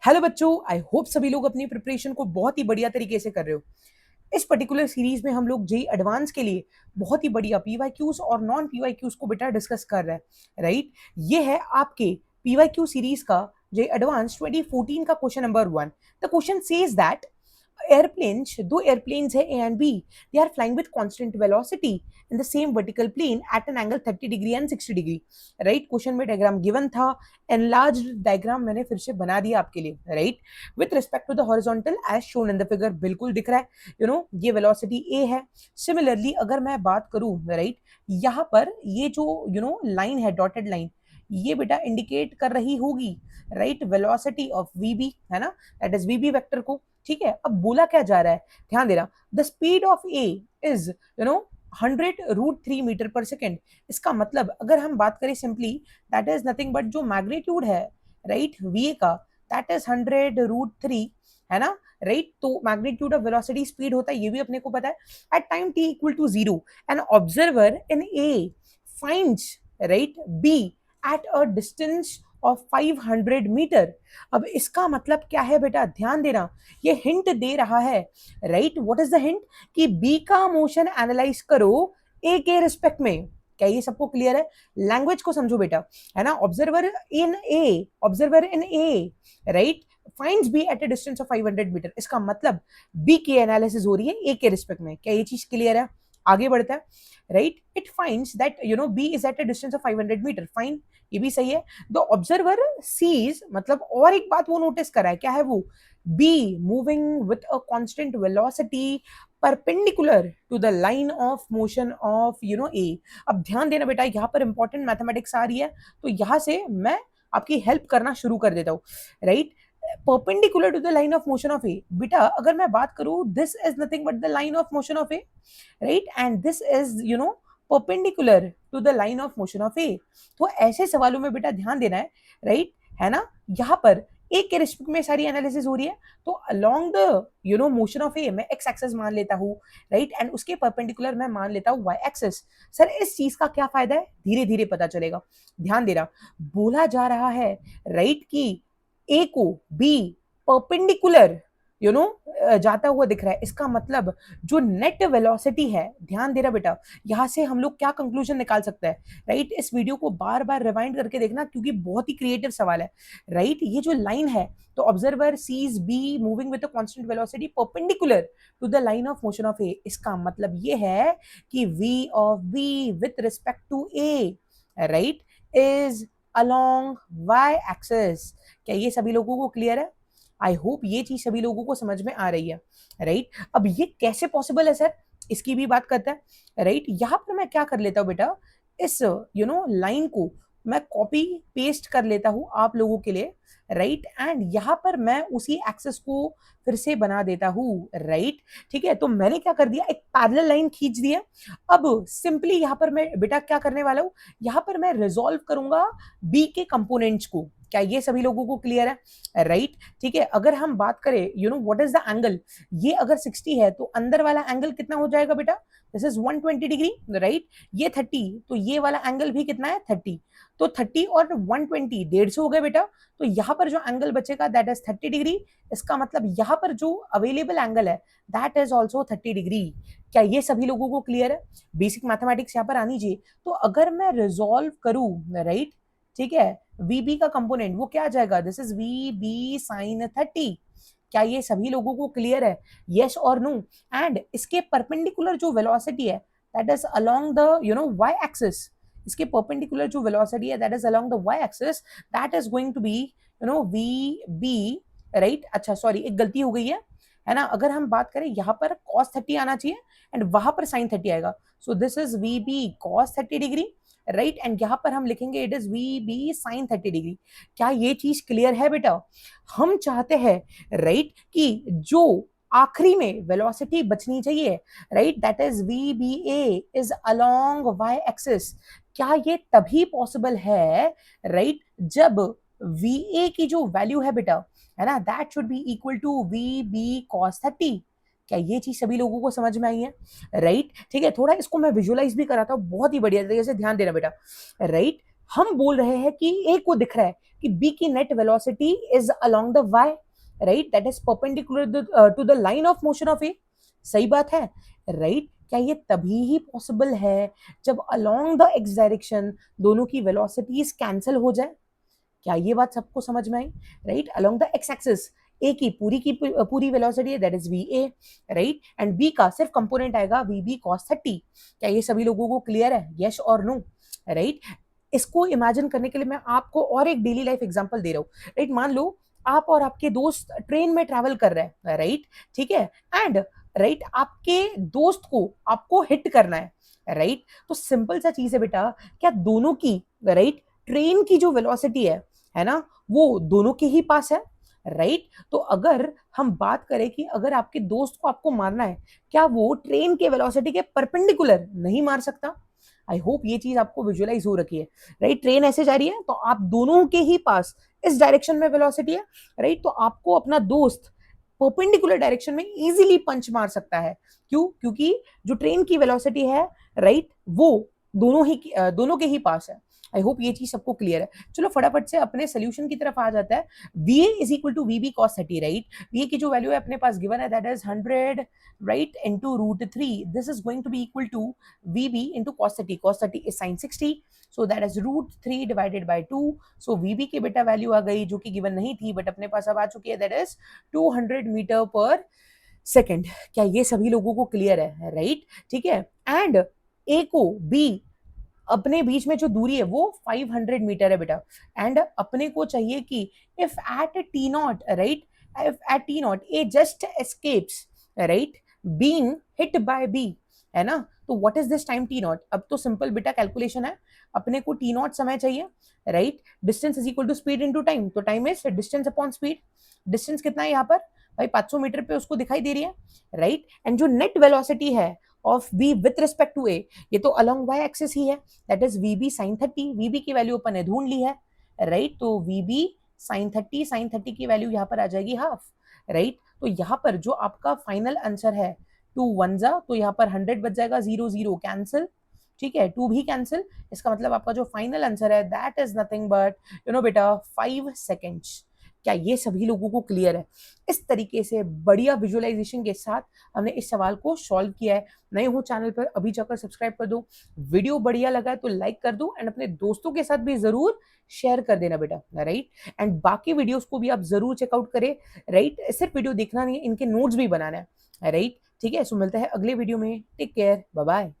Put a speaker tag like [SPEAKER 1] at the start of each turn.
[SPEAKER 1] Hello बच्चों, I hope सभी लोग अपनी प्रिपरेशन को बहुत ही बढ़िया तरीके से कर रहे हो। इस पर्टिकुलर सीरीज में हम लोग जेई एडवांस के लिए बहुत ही बढ़िया पीवाईक्यूज और नॉन पीवाईक्यूज को बेटा डिस्कस कर रहे हैं, राइट। ये है आपके पीवाईक्यू सीरीज का जेई एडवांस 2014 का question number 1। The question says that airplanes, दो airplanes है A and B, they are flying with constant velocity in the same vertical plane at an angle 30 degree and 60 degree, right। Question में diagram given था, enlarged diagram मैंने फिर से बना दिया आपके लिए, right. With respect to the horizontal edge shown in the figure, बिल्कुल दिख रहा है, ये वेलोसिटी A है। सिमिलरली अगर मैं बात करूं, राइट, यहाँ पर ये जो लाइन है, डॉटेड लाइन, ये बेटा इंडिकेट कर रही होगी, राइट, वेलोसिटी ऑफ वीबी, है ना, दैट इज वीबी वेक्टर को। ठीक है, अब बोला क्या जा रहा है, ध्यान देना, the speed of A is 100√3 metre पर सेकेंड। इसका मतलब अगर हम बात करें simply, that is nothing but जो मैग्नीट्यूड है, राइट, वी का, दैट इज 100√3, है ना, राइट। तो मैग्नीट्यूड ऑफ वेलोसिटी स्पीड होता है, ये भी अपने को पता है। At time T equal to 0 an observer in A finds, right, B at a distance of 500 metre. अब इसका मतलब क्या है बेटा, ध्यान देना, ये हिंट दे रहा है, right. What is the hint, कि बी का मोशन एनालाइज करो ए के रिस्पेक्ट में। क्या ये सबको क्लियर है? लैंग्वेज को समझो बेटा, है ना। Observer in A, right, finds B at a distance of 500 metre. इसका मतलब बी की एनालिसिस हो रही है ए के रिस्पेक्ट में। क्या ये चीज क्लियर है? आगे बढ़ता है, right. It finds that B is at a distance of 500 metre, fine, ये भी सही है। द ऑब्जर्वर सीज, मतलब और एक बात वो नोटिस करा है, क्या है वो, B moving with a constant velocity perpendicular to the line of motion of A. अब ध्यान देना बेटा, यहाँ पर इंपॉर्टेंट मैथमेटिक्स आ रही है, तो यहाँ से मैं आपकी हेल्प करना शुरू कर देता हूँ, right. Perpendicular to the line of motion of A, बेटा अगर मैं बात करूं, this is nothing but the line of motion of A, right, and this is perpendicular to the line of motion of A. तो ऐसे सवालों में बेटा ध्यान देना है, राइट, है ना। यहाँ पर ए के रिस्पेक्ट में सारी एनालिसिस हो रही है, तो अलोंग द मोशन ऑफ ए मैं एक्स एक्सेस मान लेता हूँ, राइट, एंड उसके परपेंडिकुलर मैं मान लेता हूँ वाई एक्सेस। सर इस चीज का क्या फायदा है, धीरे धीरे पता चलेगा। ध्यान देना, बोला जा रहा है, राइट, कि ए को बी परपेंडिकुलर जाता हुआ दिख रहा है। इसका मतलब जो नेट वेलोसिटी है, ध्यान देना बेटा, यहां से हम लोग क्या कंक्लूजन निकाल सकते हैं, राइट। इस वीडियो को बार बार रिवाइंड करके देखना, क्योंकि बहुत ही क्रिएटिव सवाल है, राइट। ये जो लाइन है, तो observer sees B moving with a constant velocity perpendicular to the line of motion of A. इसका मतलब ये है कि V of B with respect to A, right, is along Y axis. क्या ये सभी लोगों को क्लियर है? आई होप ये चीज सभी लोगों को समझ में आ रही है, राइट। अब ये कैसे पॉसिबल है सर, इसकी भी बात करते हैं, राइट। यहां पर मैं क्या कर लेता हूं बेटा, इस लाइन को मैं कॉपी पेस्ट कर लेता हूं आप लोगों के लिए, राइट, एंड यहां पर मैं उसी एक्सेस को फिर से बना देता हूं, राइट। ठीक है, तो मैंने क्या कर दिया, एक पैरेलल लाइन खींच दिया। अब सिंपली यहां पर मैं बेटा क्या करने वाला हूं, यहां पर मैं रिजॉल्व करूंगा बी के कंपोनेंट्स को। क्या ये सभी लोगों को क्लियर है, राइट। ठीक है, अगर हम बात करें व्हाट इज द एंगल, ये अगर 60 है तो अंदर वाला एंगल कितना हो जाएगा बेटा, दिस इज 120 डिग्री, राइट। ये 30, तो ये वाला एंगल भी कितना है, 30। तो 30 और 120 150 हो गए बेटा। तो यहाँ पर जो एंगल बचेगा दैट इज 30 डिग्री। इसका मतलब यहाँ पर जो अवेलेबल एंगल है दैट इज ऑल्सो 30 डिग्री। क्या ये सभी लोगों को क्लियर है? बेसिक मैथमेटिक्स यहाँ पर आनी चाहिए। तो अगर मैं रिजॉल्व करूं, राइट, ठीक है, वीबी का कंपोनेंट वो क्या आ जाएगा, this is V B sine 30। क्या ये सभी लोगों को क्लियर है? यस और नो? एंड इसके परपेंडिकुलर जो वेलोसिटी है that is along the Y axis, इसके परपेंडिकुलर जो वेलोसिटी है that is along the Y axis, that is going to be V B, right. अच्छा सॉरी, एक गलती हो गई है ना। अगर हम बात करें यहाँ पर cos 30 आना चाहिए एंड वहां पर sin 30 आएगा। So this is V B cos 30 degree, right, and यहां पर हम लिखेंगे it is V B sine 30 degree. क्या ये चीज क्लियर है बेटा? हम चाहते हैं, राइट, कि जो आखिरी में वेलोसिटी बचनी चाहिए, right, that is V B A is along Y axis. क्या ये तभी पॉसिबल है, राइट, जब वी ए की जो वैल्यू है बेटा, है ना, that should be equal to V B cos 30। क्या ये चीज सभी लोगों को समझ में आई है, राइट। ठीक है, थोड़ा इसको मैं विजुअलाइज भी कराता हूँ बहुत ही बढ़िया तरीके से, ध्यान देना बेटा, राइट। हम बोल रहे हैं कि ए को दिख रहा है कि बी की net velocity is along the Y, right, that is perpendicular to the line of motion of A. सही बात है, राइट। क्या ये तभी ही पॉसिबल है जब अलोंग द एक्स डायरेक्शन दोनों की वेलोसिटीज कैंसिल हो जाए? क्या ये बात सबको समझ में आई? Right, along the X axis A की पूरी वेलोसिटी है, that is V A, right, and B का सिर्फ कंपोनेंट आएगा वी बी कॉस 30। क्या ये सभी लोगों को क्लियर है? यस और नो, राइट। इसको इमेजिन करने के लिए मैं आपको और एक डेली लाइफ एग्जांपल दे रहा हूँ, राइट। मान लो आप और आपके दोस्त ट्रेन में ट्रैवल कर रहे हैं, राइट, ठीक है, एंड राइट आपके दोस्त को आपको हिट करना है, राइट। तो सिंपल सा चीज है बेटा, क्या दोनों की, राइट, ट्रेन की जो वेलोसिटी है ना, वो दोनों के ही पास है, राइट। तो अगर हम बात करें कि अगर आपके दोस्त को आपको मारना है, क्या वो ट्रेन के वेलोसिटी के परपेंडिकुलर नहीं मार सकता? आई होप ये चीज आपको विजुअलाइज हो रखी है, राइट। ट्रेन ऐसे जा रही है तो आप दोनों के ही पास इस डायरेक्शन में वेलोसिटी है, राइट। तो आपको अपना दोस्त परपेंडिकुलर डायरेक्शन में इजीली पंच मार सकता है। क्यों? क्योंकि जो ट्रेन की वेलोसिटी है, राइट, वो दोनों के ही पास है। आई होप ये चीज सबको क्लियर है। चलो फटाफट से अपने सोल्यूशन की तरफ आ जाता है। V A is equal to V B cos 30, right. V A की जो वैल्यू है अपने पास गिवन है, that is 100, right, into root 3। This is going to be equal to V B into cos 30। Cos 30 is sine 60, so that is root 3 divided by 2। So V B की बेटा value आ गई जो कि given नहीं थी but अपने पास अब आ चुकी है, दैट इज 200 मीटर पर सेकेंड। क्या ये सभी लोगों को क्लियर है? राइट, ठीक है। एंड ए को बी अपने बीच में जो दूरी है वो 500 मीटर है बेटा, एंड अपने को चाहिए कि if at T naught, right, if at T naught A just escapes, right, being hit by B, है ना, तो what is this time T naught? अब तो सिंपल बेटा कैलकुलेशन है, अपने को टी नॉट समय चाहिए, right. Distance is equal to speed into time, तो time is distance upon speed. Distance कितना है यहाँ पर भाई? 500 मीटर पे उसको दिखाई दे रही है, राइट। एंड जो नेट वेलोसिटी है of B with respect to A, ये तो अलोंग वाई एक्सिस ही है, that is V B sine 30। V B की वैल्यू अपन ने ढूंढ ली है, राइट। तो वी बी साइन 30, साइन 30 की वैल्यू यहाँ पर आ जाएगी हाफ, राइट। तो यहाँ पर जो आपका फाइनल आंसर है 2 1 जा, तो यहाँ पर 100 बच जाएगा, 0 0 कैंसिल, ठीक है, 2 भी कैंसिल। इसका मतलब आपका जो फाइनल आंसर है दैट इज नथिंग बट बेटा 5 सेकेंड्स। क्या ये सभी लोगों को क्लियर है? इस तरीके से बढ़िया विजुअलाइजेशन के साथ हमने इस सवाल को सॉल्व किया है। नए हो चैनल पर अभी जाकर सब्सक्राइब कर दो, वीडियो बढ़िया लगा है तो लाइक कर दो, एंड अपने दोस्तों के साथ भी जरूर शेयर कर देना बेटा, राइट। एंड बाकी वीडियोस को भी आप जरूर चेकआउट करें, राइट। सिर्फ वीडियो देखना नहीं है, इनके नोट्स भी बनाना है, राइट, ठीक है। सो मिलते हैं अगले वीडियो में, टेक केयर, बाय बाय।